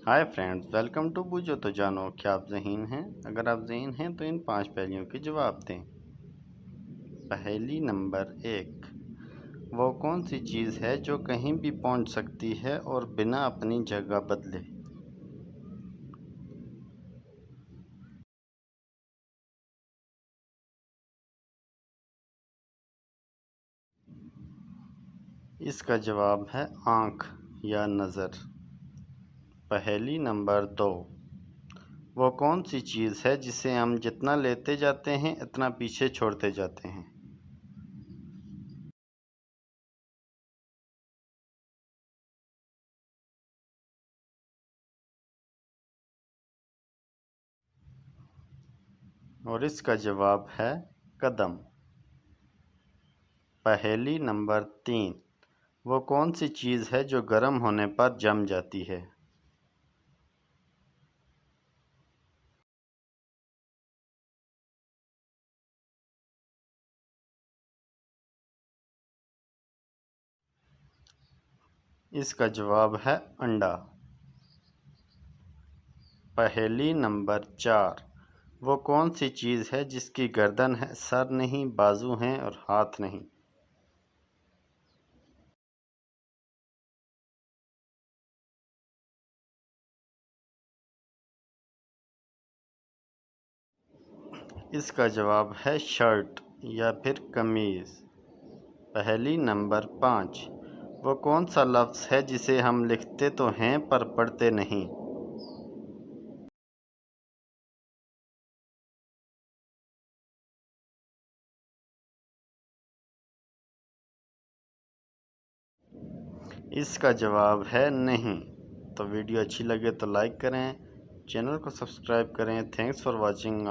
Hi friends, welcome to बूझो तो जानो। क्या आप ज़हीन हैं? अगर आप ज़हीन हैं तो इन 5 पहेलियों के जवाब दें। पहेली नंबर 1। वो कौन सी चीज़ है जो कहीं भी पहुंच सकती है और बिना अपनी जगह बदले? इसका जवाब है आँख या नज़र। पहेली नंबर 2। वो कौन सी चीज़ है जिसे हम जितना लेते जाते हैं इतना पीछे छोड़ते जाते हैं? और इसका जवाब है कदम। पहेली नंबर 3। वो कौन सी चीज़ है जो गर्म होने पर जम जाती है? इसका जवाब है अंडा। पहेली नंबर 4। वो कौन सी चीज़ है जिसकी गर्दन है, सर नहीं, बाजू हैं और हाथ नहीं? इसका जवाब है शर्ट या फिर कमीज़। पहेली नंबर 5। वो कौन सा लफ्ज़ है जिसे हम लिखते तो हैं पर पढ़ते नहीं? इसका जवाब है नहीं। तो वीडियो अच्छी लगे तो लाइक करें, चैनल को सब्सक्राइब करें। Thanks for watching.